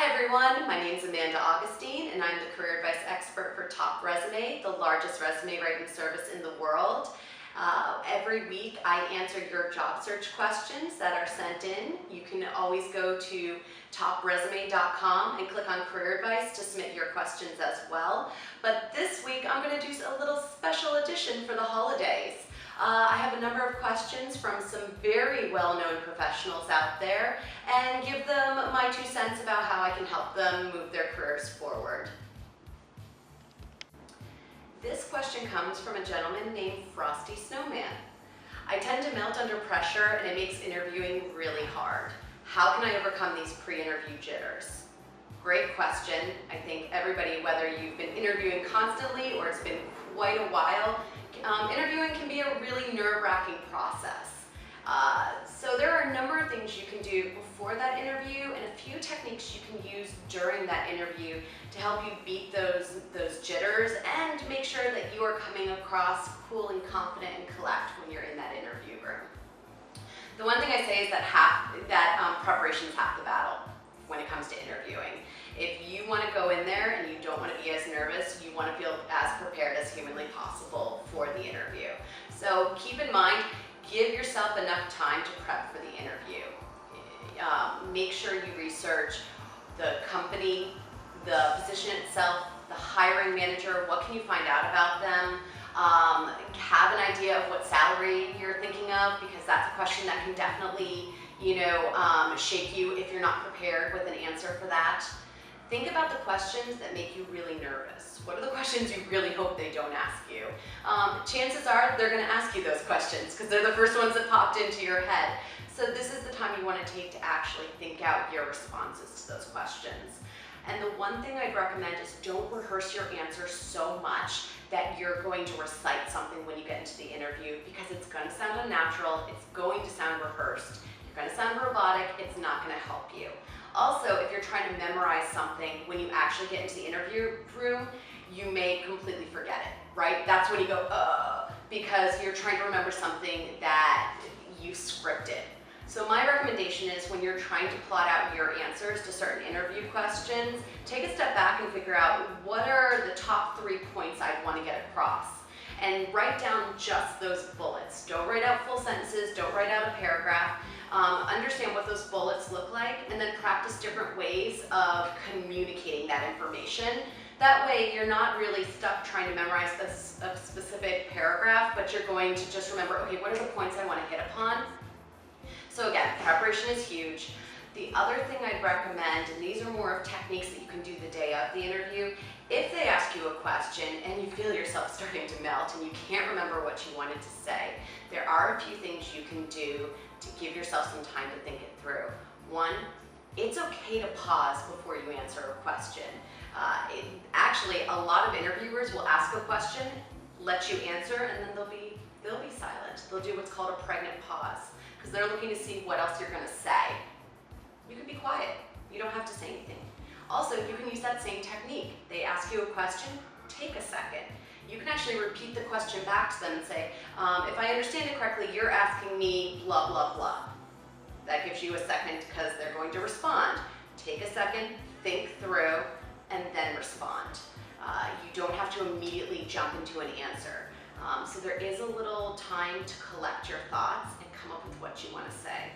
Hi everyone, my name is Amanda Augustine and I'm the career advice expert for Top Resume, the largest resume writing service in the world. Every week I answer your job search questions that are sent in. You can always go to topresume.com and click on career advice to submit your questions as well. But this week I'm going to do a little special edition for the holidays. I have a number of questions from some very well-known professionals out there and give them my 2 cents about how I can help them move their careers forward. This question comes from a gentleman named Frosty Snowman. I tend to melt under pressure and it makes interviewing really hard. How can I overcome these pre-interview jitters? Great question. I think everybody, whether you've been interviewing constantly or it's been quite a while, interviewing can be a really nerve-wracking process. So there are a number of things you can do before that interview and a few techniques you can use during that interview to help you beat those jitters and make sure that you are coming across cool and confident and collect when you're in that interview room. The one thing I say is that preparation is half the battle when it comes to interviewing. If you want to go in there and you don't want to be as nervous, you want to feel as prepared as humanly possible for the interview. So keep in mind, give yourself enough time to prep for the interview. Make sure you research the company, the position itself, the hiring manager, what can you find out about them. Have an idea of what salary you're thinking of, because that's a question that can definitely, shake you if you're not prepared with an answer for that. Think about the questions that make you really nervous. What are the questions you really hope they don't ask you? Chances are they're going to ask you those questions because they're the first ones that popped into your head. So this is the time you want to take to actually think out your responses to those questions. And the one thing I'd recommend is don't rehearse your answers so much that you're going to recite something when you get into the interview, because it's going to sound unnatural, it's going to sound rehearsed, you're going to sound robotic, it's not going to help you. Also, if you're trying to memorize something, when you actually get into the interview room, you may completely forget it, right? That's when you go, because you're trying to remember something that you scripted. So my recommendation is when you're trying to plot out your answers to certain interview questions, take a step back and figure out what are the top 3 points I'd want to get across. And write down just those bullets. Don't write out full sentences, don't write out a paragraph. Understand what those bullets look like and then practice different ways of communicating that information. That way you're not really stuck trying to memorize a specific paragraph, but you're going to just remember, okay, what are the points I want to hit upon? So again, preparation is huge. The other thing I'd recommend, and these are more of techniques that you can do the day of the interview, if they ask you a question and you feel yourself starting to melt and you can't remember what you wanted to say, there are a few things you can do to give yourself some time to think it through. One, it's okay to pause before you answer a question. Actually, a lot of interviewers will ask a question, let you answer, and then they'll be silent. They'll do what's called a pregnant pause, because they're looking to see what else you're going to say. You can be quiet. You don't have to say anything. Also, you can use that same technique. They ask you a question, take a second. You can actually repeat the question back to them and say, if I understand it correctly, you're asking me blah, blah, blah. That gives you a second because they're going to respond. Take a second, think through, and then respond. You don't have to immediately jump into an answer. So there is a little time to collect your thoughts and come up with what you want to say.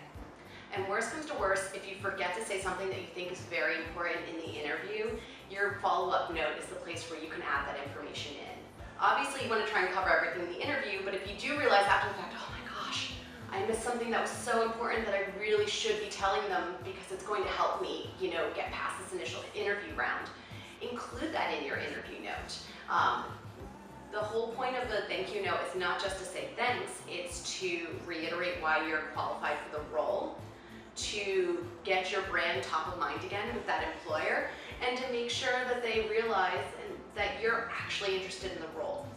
And worst comes to worst, if you forget to say something that you think is very important in the interview, your follow-up note is the place where you can add that information in. Obviously, you want to try and cover everything in the interview, but if you do realize after the fact, oh my gosh, I missed something that was so important that I really should be telling them because it's going to help me, get past this initial interview round, include that in your interview note. The whole point of the thank you note is not just to say thanks, it's to reiterate why you're qualified for the role, to get your brand top of mind again with that employer, and to make sure that they realize that you're actually interested in the role.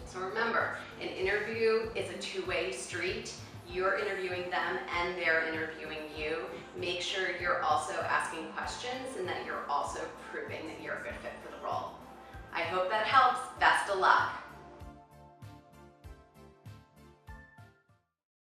So remember, an interview is a two-way street. You're interviewing them and they're interviewing you. Make sure you're also asking questions and that you're also proving that you're a good fit for the role. I hope that helps. Best of luck.